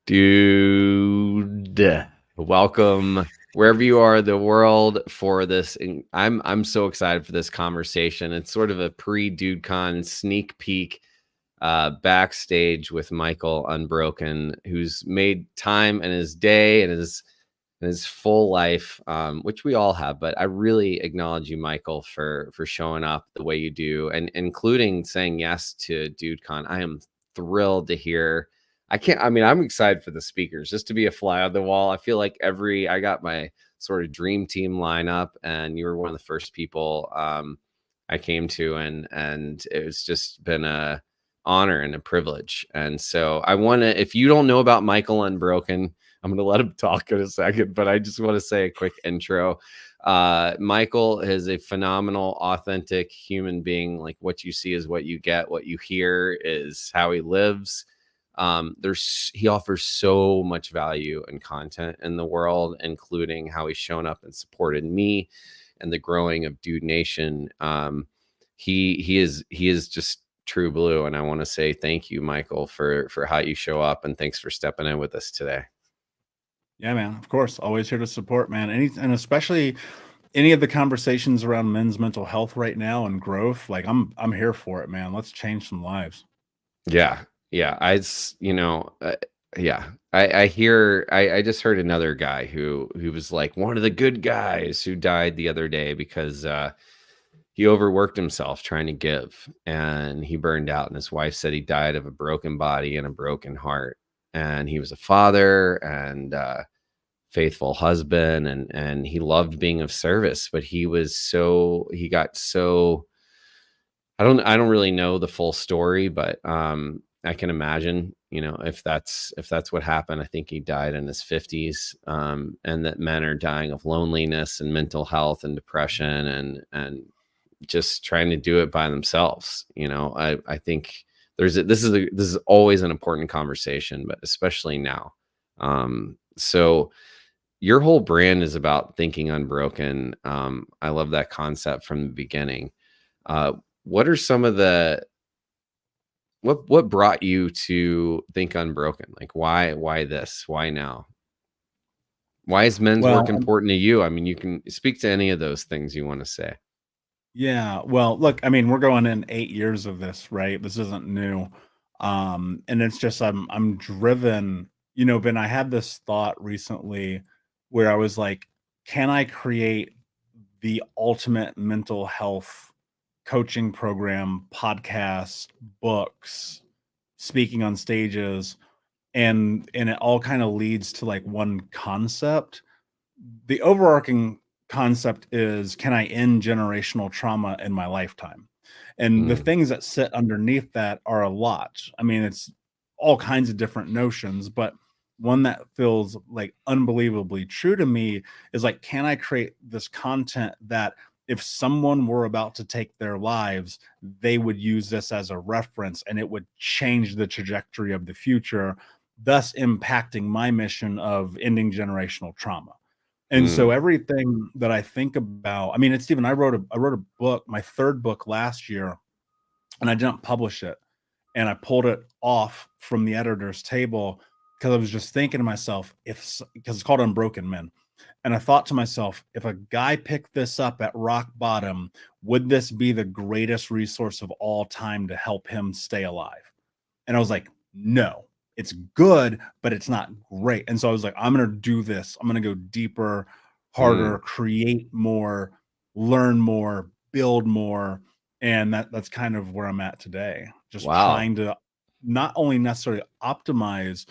Dude, welcome wherever you are in the world for this. I'm so excited for this conversation. It's sort of a pre-DudeCon sneak peek backstage with Michael Unbroken, who's made time in his day and his full life, which we all have. But I really acknowledge you, Michael, for showing up the way you do, and including saying yes to DudeCon. I am thrilled to hear. I mean, I'm excited for the speakers just to be a fly on the wall. I feel like I got my sort of dream team lineup, and you were one of the first people I came to, and it's just been a honor and a privilege. And so I want to, if you don't know about Michael Unbroken, I'm going to let him talk in a second, but I just want to say a quick intro. Michael is a phenomenal, authentic human being. Like, what you see is what you get. What you hear is how he lives. He offers so much value and content in the world, including how he's shown up and supported me and the growing of Dude Nation. He is just true blue, and I want to say thank you, Michael, for how you show up, and thanks for stepping in with us today. Yeah, man. Of course, always here to support, man. And especially any of the conversations around men's mental health right now and growth. Like I'm here for it, man. Let's change some lives. Yeah, yeah. Yeah. I just heard another guy who was like one of the good guys who died the other day because he overworked himself trying to give, and he burned out, and his wife said he died of a broken body and a broken heart. And he was a father and faithful husband, and he loved being of service, but he got so I don't really know the full story, but I can imagine, if that's what happened. I think he died in his 50s, and that men are dying of loneliness and mental health and depression, and just trying to do it by themselves. I think this is always an important conversation, but especially now. So your whole brand is about thinking unbroken. I love that concept from the beginning. Uh, what are some of the what brought you to think unbroken? Like, why this? Why now? Why is men's work Well, important to you? I mean, you can speak to any of those things you want to say. yeah. Well, look, I mean, we're going in 8 years of this, right? This isn't new. And it's just I'm driven, Ben, I had this thought recently where I was like, can I create the ultimate mental health coaching program, podcasts, books, speaking on stages, and it all kind of leads to like one concept. The overarching concept is, can I end generational trauma in my lifetime? And the Mm, things that sit underneath that are a lot. I mean, it's all kinds of different notions, but one that feels like unbelievably true to me is like, can I create this content that if someone were about to take their lives, they would use this as a reference and it would change the trajectory of the future, thus impacting my mission of ending generational trauma. And so mm, everything that I think about, I mean, it's even I wrote a book, my third book last year, and I didn't publish it. And I pulled it off from the editor's table because I was just thinking to myself, because it's called Unbroken Men. And I thought to myself, if a guy picked this up at rock bottom, would this be the greatest resource of all time to help him stay alive? And I was like, no, it's good, but it's not great. And so I was like, I'm going to do this. I'm going to go deeper, mm. harder, create more, learn more, build more. And that's kind of where I'm at today. Just Wow. trying to not only necessarily optimize,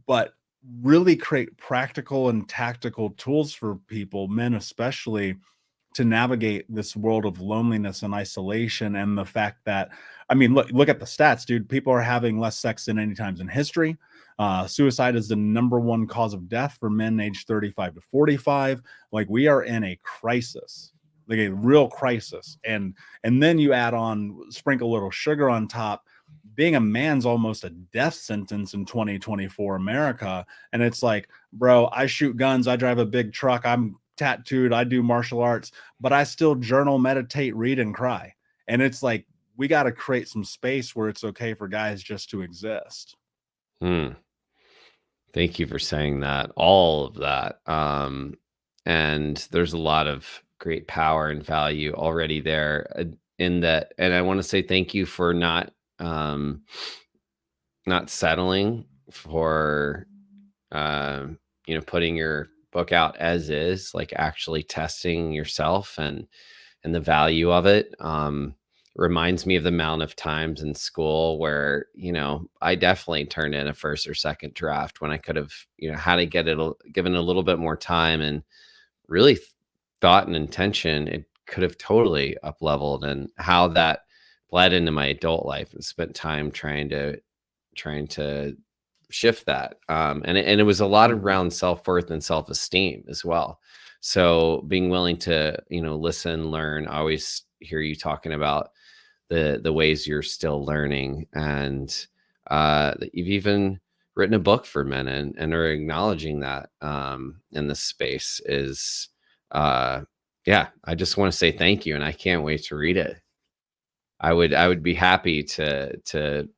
but really create practical and tactical tools for people, men especially, to navigate this world of loneliness and isolation. And the fact that, I mean, look at the stats, dude. People are having less sex than any times in history. Suicide is the number one cause of death for men aged 35 to 45. Like, we are in a crisis, like a real crisis. And then you add on, sprinkle a little sugar on top. Being a man's almost a death sentence in 2024 America. And it's like, bro, I shoot guns, I drive a big truck, I'm tattooed, I do martial arts, but I still journal, meditate, read, and cry. And it's like, we got to create some space where it's okay for guys just to exist. Hmm. Thank you for saying that. All of that. And there's a lot of great power and value already there in that. And I want to say thank you for um, not settling for putting your book out as is, like actually testing yourself and the value of it. Reminds me of the amount of times in school where, I definitely turned in a first or second draft when I could have, had to get it given a little bit more time and really thought and intention, it could have totally up leveled, and how that bled into my adult life and spent time trying to shift that. And it was a lot Mhm. around self-worth and self-esteem as well. So being willing to, listen, learn. I always hear you talking about the ways you're still learning, and that you've even written a book for men, and are acknowledging that in this space is uh yeah, I just want to say thank you, and I can't wait to read it. I would be happy to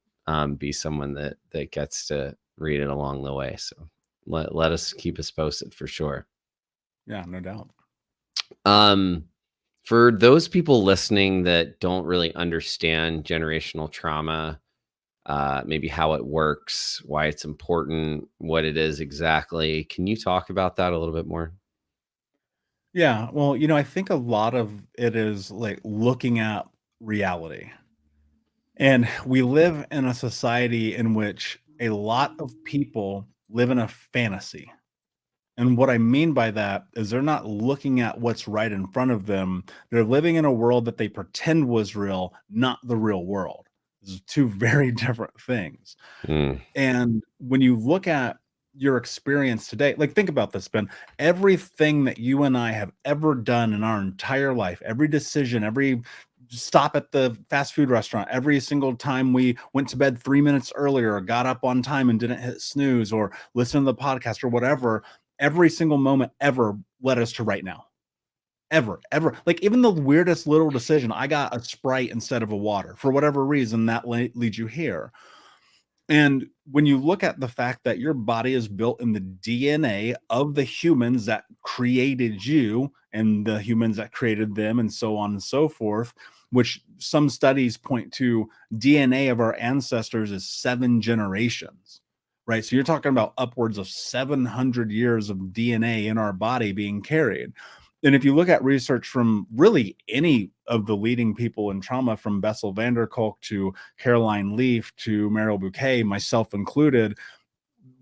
be someone that gets to read it along the way. So let us keep us posted for sure. Yeah, no doubt. Um, for those people listening that don't really understand generational trauma, maybe how it works, why it's important, what it is exactly, can you talk about that a little bit more? Yeah, well, I think a lot of it is like looking at reality. And we live in a society in which a lot of people live in a fantasy. And what I mean by that is they're not looking at what's right in front of them. They're living in a world that they pretend was real, not the real world. This is two very different things. Mm, And when you look at your experience today, like think about this, Ben. Everything that you and I have ever done in our entire life, every decision, every stop at the fast food restaurant, every single time we went to bed 3 minutes earlier, or got up on time and didn't hit snooze, or listen to the podcast or whatever, every single moment ever led us to right now. Ever. Like even the weirdest little decision, I got a Sprite instead of a water for whatever reason that leads you here. And when you look at the fact that your body is built in the DNA of the humans that created you and the humans that created them, and so on and so forth, which some studies point to DNA of our ancestors is 7 generations, right? So you're talking about upwards of 700 years of DNA in our body being carried. And if you look at research from really any of the leading people in trauma, from Bessel van der Kolk to Caroline Leaf to Meryl Bouquet, myself included,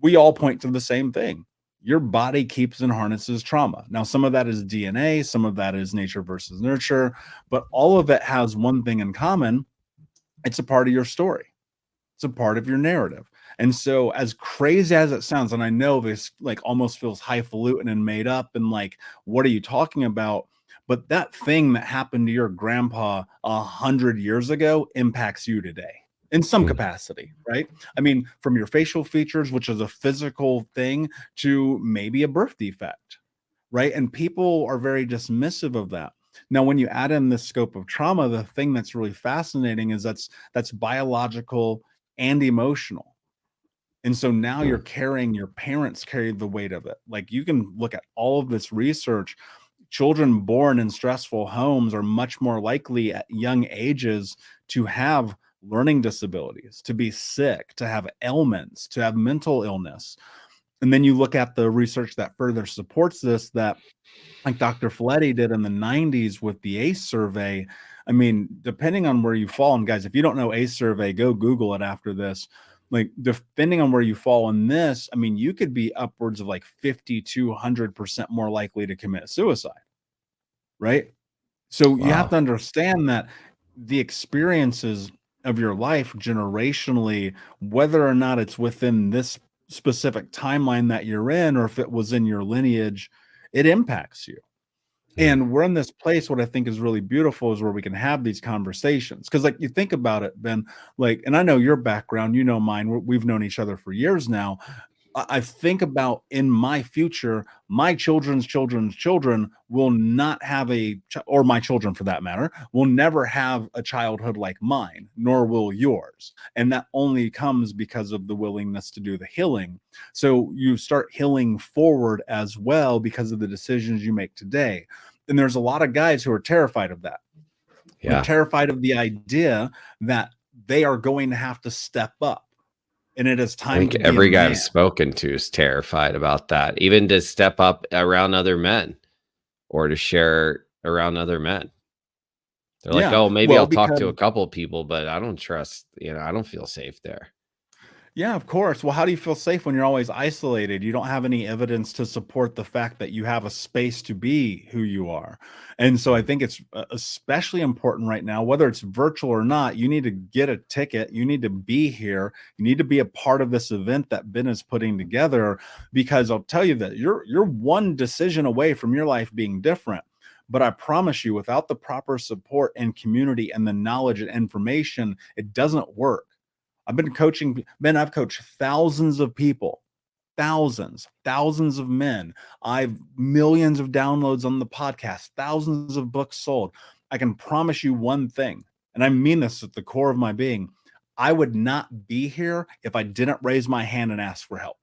we all point to the same thing. Your body keeps and harnesses trauma. Now, some of that is DNA, some of that is nature versus nurture, but all of it has one thing in common: it's a part of your story. It's a part of your narrative. And so, as crazy as it sounds, and I know this like almost feels highfalutin and made up, and like, what are you talking about? But that thing that happened to your grandpa 100 years ago impacts you today in some mm, capacity, right? I mean, from your facial features, which is a physical thing, to maybe a birth defect, right? And people are very dismissive of that. Now, when you add in the scope of trauma, the thing that's really fascinating is that's biological and emotional. And so now you're mm, carrying, your parents carried the weight of it. Like you can look at all of this research. Children born in stressful homes are much more likely at young ages to have learning disabilities, to be sick, to have ailments, to have mental illness. And then you look at the research that further supports this, that like Dr. Felitti did in the 90s with the ACE survey. I mean, depending on where you fall, and guys, if you don't know ACE survey, go Google it after this. Like, depending on where you fall in this, I mean, you could be upwards of like 50 to 100% more likely to commit suicide, right? So you have wow. to understand that the experiences of your life generationally, whether or not it's within this specific timeline that you're in, or if it was in your lineage, it impacts you. Mm, And we're in this place, what I think is really beautiful is where we can have these conversations. Because, like, you think about it, Ben, like, and I know your background, you know mine, we've known each other for years now. I think about in my future, my children's children's children will not have or my children for that matter, will never have a childhood like mine, nor will yours. And that only comes because of the willingness to do the healing. So you start healing forward as well because of the decisions you make today. And there's a lot of guys who are terrified of that. They're Yeah. terrified of the idea that they are going to have to step up. And it is I time think to be a every guy man. I've spoken to is terrified about that, even to step up around other men or to share around other men. They're like, Yeah. "Oh, maybe Well, I'll talk because to a couple of people, but I don't trust, I don't feel safe there." yeah, of course. Well, how do you feel safe when you're always isolated? You don't have any evidence to support the fact that you have a space to be who you are. And so I Mhm. think it's especially important right now, whether it's virtual or not, you need to get a ticket. You need to be here. You need to be a part of this event that Ben is putting together, because I'll tell you that you're one decision away from your life being different. But I promise you, without the proper support and community and the knowledge and information, it doesn't work. I've been coaching, Ben, I've coached thousands of people, thousands of men. I've millions of downloads on the podcast, thousands of books sold. I can promise you one thing, and I mean this at the core of my being. I would not be here if I didn't raise my hand and ask for help.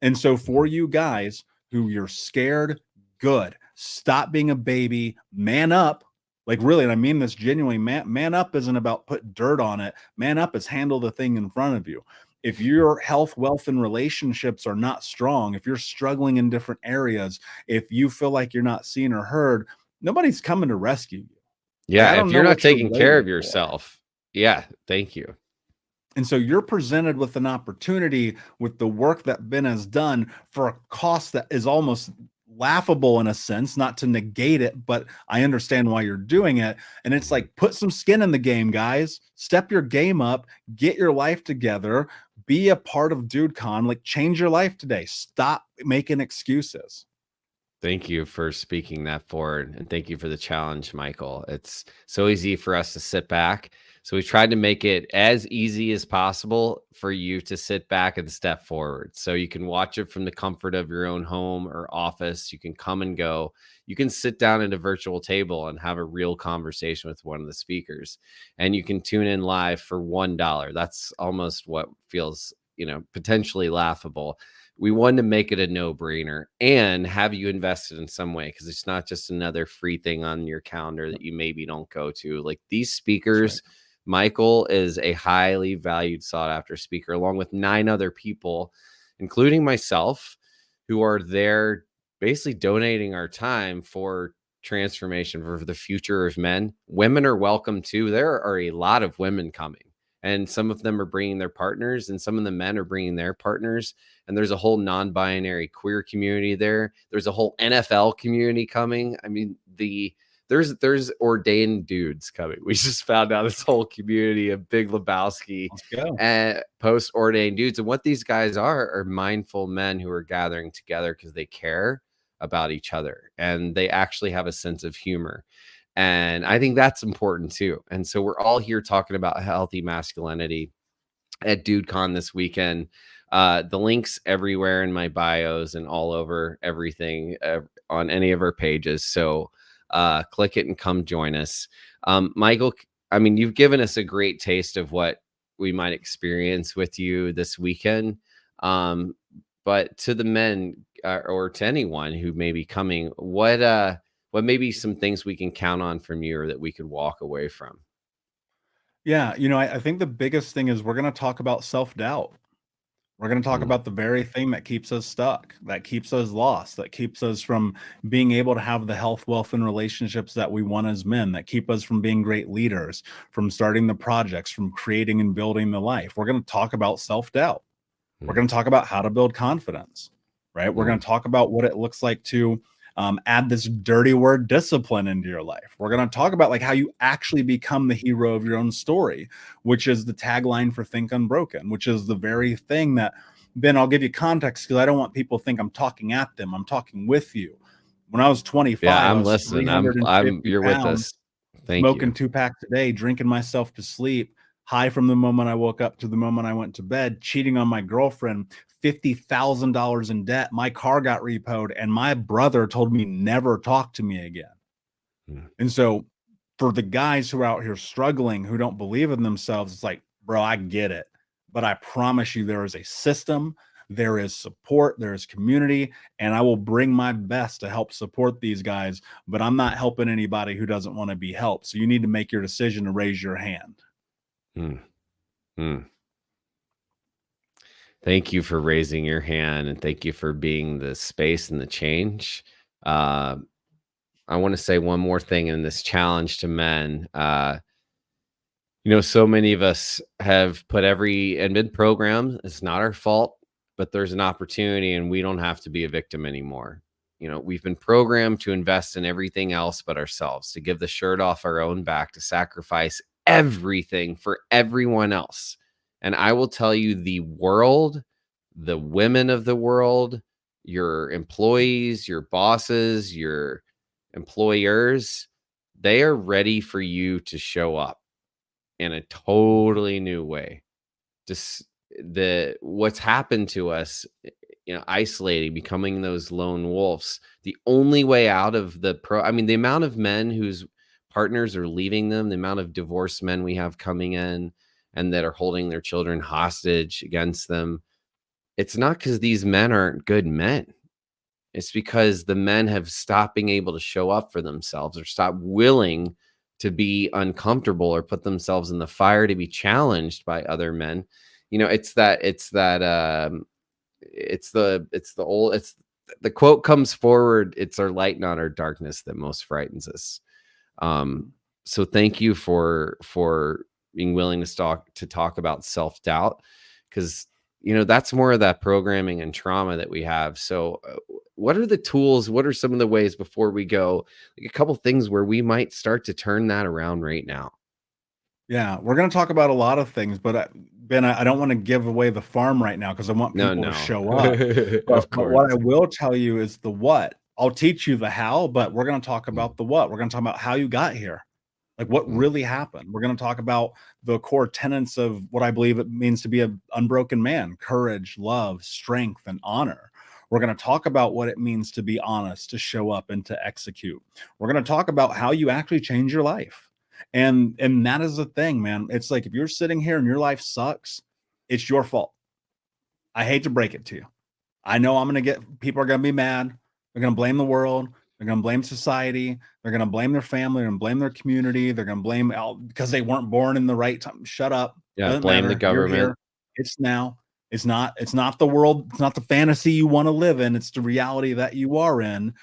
And so for you guys who you're scared, good. Stop being a baby, man up. Like really, and I mean this genuinely, man up isn't about put dirt on it. Man up is handle the thing in front of you. If your health, wealth, and relationships are not strong, if you're struggling in different areas, if you feel like you're not seen or heard, nobody's coming to rescue you. Like, Yeah, I if don't you're know not what you're taking care waiting of for. yourself, yeah, thank you. And so you're presented with an opportunity with the work that Ben has done for a cost that is almost laughable in a sense, not to negate it, but I understand why you're doing it. And it's Mhm. like, put some skin in the game, guys. Step your game up, get your life together, be a part of DudeCon, like change your life today. Stop making excuses. Thank you for speaking that forward, and thank you for the challenge, Michael. It's so easy for us to sit back. So we tried to make it as easy as possible for you to sit back and step forward. So you can watch it from the comfort of your own home or office. You can come and go. You can sit down at a virtual table and have a real conversation with one of the speakers. And you can tune in live for $1. That's almost what feels, potentially laughable. We wanted to make it a no-brainer and have you invested in some way, because it's not just another free thing on your calendar that you maybe don't go to. Like these That's right. speakers, Michael is a highly valued, sought-after speaker, along with 9 other people, including myself, who are there basically donating our time for transformation for the future of men. Women are welcome too. There are a lot of women coming, and some of them are bringing their partners, and some of the men are bringing their partners. And there's a whole non-binary queer community there. There's a whole NFL community coming. I mean, there's ordained dudes coming. We just found out this whole community of Big Lebowski Let's go. and post ordained dudes. And what these guys are mindful men who are gathering together because they care about each other and they actually have a sense of humor. And I think that's important too. And so we're all here talking about healthy masculinity at DudeCon this weekend. The links everywhere in my bios and all over everything on any of our pages. So click it and come join us. Michael, I mean, you've given us a great taste of what we might experience with you this weekend. But to the men or to anyone who may be coming, what may be some things we can count on from you or that we could walk away from? Yeah, I think the biggest thing is we're going to talk about self-doubt. We're going to talk Mm, about the very thing that keeps us stuck, that keeps us lost, that keeps us from being able to have the health, wealth, and relationships that we want as men, that keep us from being great leaders, from starting the projects, from creating and building the life. We're going to talk about self-doubt. We're mm, going to talk about how to build confidence, right? We're going mm. to talk about what it looks like to add this dirty word discipline into your life. We're going to talk about like how you actually become the hero of your own story, which is the tagline for Think Unbroken, which is the very thing that, Ben, I'll give you context because I don't want people to think I'm talking at them. I'm talking with you. When I was Yeah, 25, I I'm was listening. I'm 350 you're with pounds, us. Thank smoking you. 2 packs a day, drinking myself to sleep, high from the moment I woke up to the moment I went to bed, cheating on my girlfriend, $50,000 in debt. My car got repoed, and my brother told me never talk to me again. Mm. And so for the guys who are out here struggling, who don't believe in themselves, it's like, bro, I get it. But I promise you, there is a system, there is support, there is community, and I will bring my best to help support these guys. But I'm not helping anybody who doesn't want to be helped. So you need to make your decision to raise your hand. Mm. Mm. Thank you for raising your hand, and thank you for being the space and the change. Uh, I want to say one more thing in this challenge to men. So many of us have put and been programmed. It's not our fault, but there's an opportunity, and we don't have to be a victim anymore. We've been programmed to invest in everything else but ourselves, to give the shirt off our own back, to sacrifice everything for everyone else. And I will tell you, the world, the women of the world, your employees, your bosses, your employers, they are ready for you to show up in a totally new way. Just what's happened to us, isolating, becoming those lone wolves. The only way out of the the amount of men whose partners are leaving them, the amount of divorced men we have coming in and that are holding their children hostage against them. It's not because these men aren't good men. It's because the men have stopped being able to show up for themselves, or stopped willing to be uncomfortable or put themselves in the fire to be challenged by other men. The quote comes forward, it's our light, not our darkness, that most frightens us. So thank you for being willing to talk about self-doubt, because that's more of that programming and trauma that we have. So what are the tools, what are some of the ways, before we go, like a couple things where we might start to turn that around right now? Yeah, we're going to talk about a lot of things, but Ben, I don't want to give away the farm right now because I want No, people to no. show up. But, Of but what course. I will tell you is the what. I'll teach you the how, but we're going to talk Mm, about the what. We're going to talk about how you got here, like what mm, really happened. We're going to talk about the core tenets of what I believe it means to be an unbroken man: courage, love, strength, and honor. We're going to talk about what it means to be honest, to show up, and to execute. We're going to talk about how you actually change your life. And that is the thing, man. It's like if you're sitting here and your life sucks, it's your fault. I hate to break it to you. I know people are gonna be mad. They're gonna blame the world. They're gonna blame society. They're gonna blame their family. They're gonna blame their community. They're gonna blame because they weren't born in the right time. Shut up. yeah, Doesn't blame the matter. You're here. government. It's now. It's not the world. It's not the fantasy you want to live in. It's the reality that you are in.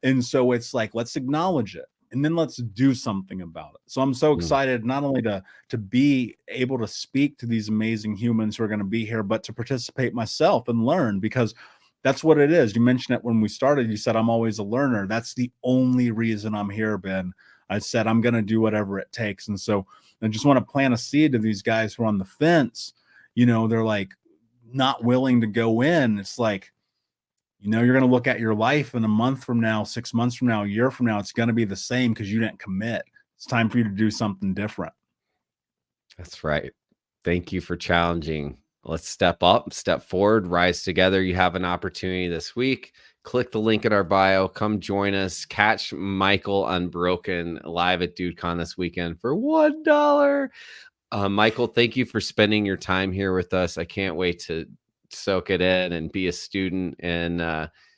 And so it's like, let's acknowledge it, and then let's do something about it. So I'm so Mm, excited not only to be able to speak to these amazing humans who are going to be here, but to participate myself and learn, because that's what it is. You mentioned it when we started. You said, I'm always a learner. That's the only reason I'm here, Ben. I said, I'm going to do whatever it takes. And so I just want to plant a seed to these guys who are on the fence. They're like not willing to go in. It's like, you're going to look at your life in a month from now, 6 months from now, a year from now, it's going to be the same because you didn't commit. It's time for you to do something different. that's right. Thank you for challenging. Let's step up, step forward, rise together. You have an opportunity this week. Click the link in our bio. Come join us. Catch Michael Unbroken live at DudeCon this weekend for $1. Michael, thank you for spending your time here with us. I can't wait to soak it in and be a student in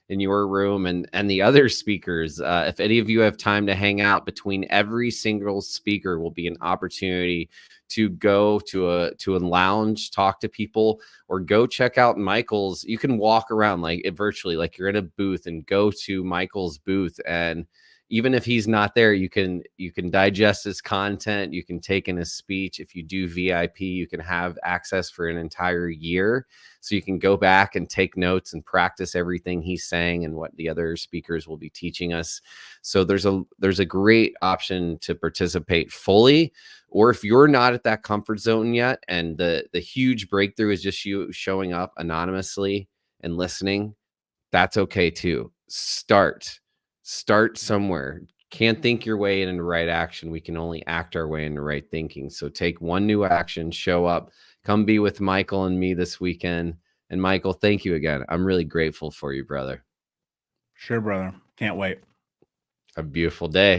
your room and the other speakers. If any of you have time to hang out, between every single speaker will be an opportunity to go to a lounge, talk to people, or go check out Michael's. You can walk around like virtually, like you're in a booth, and go to Michael's booth. And even if he's not there, you can digest his content. You can take in his speech. If you do VIP, you can have access for an entire year, so you can go back and take notes and practice everything he's saying and what the other speakers will be teaching us. So there's a great option to participate fully. Or if you're not at that comfort zone yet, and the huge breakthrough is just you showing up anonymously and listening, that's okay too. Start somewhere. can't think your way into right action. We can only act our way into right thinking. So take one new action, show up, come be with Michael and me this weekend. And Michael, thank you again. I'm really grateful for you, brother. Sure, brother. Can't wait. A beautiful day.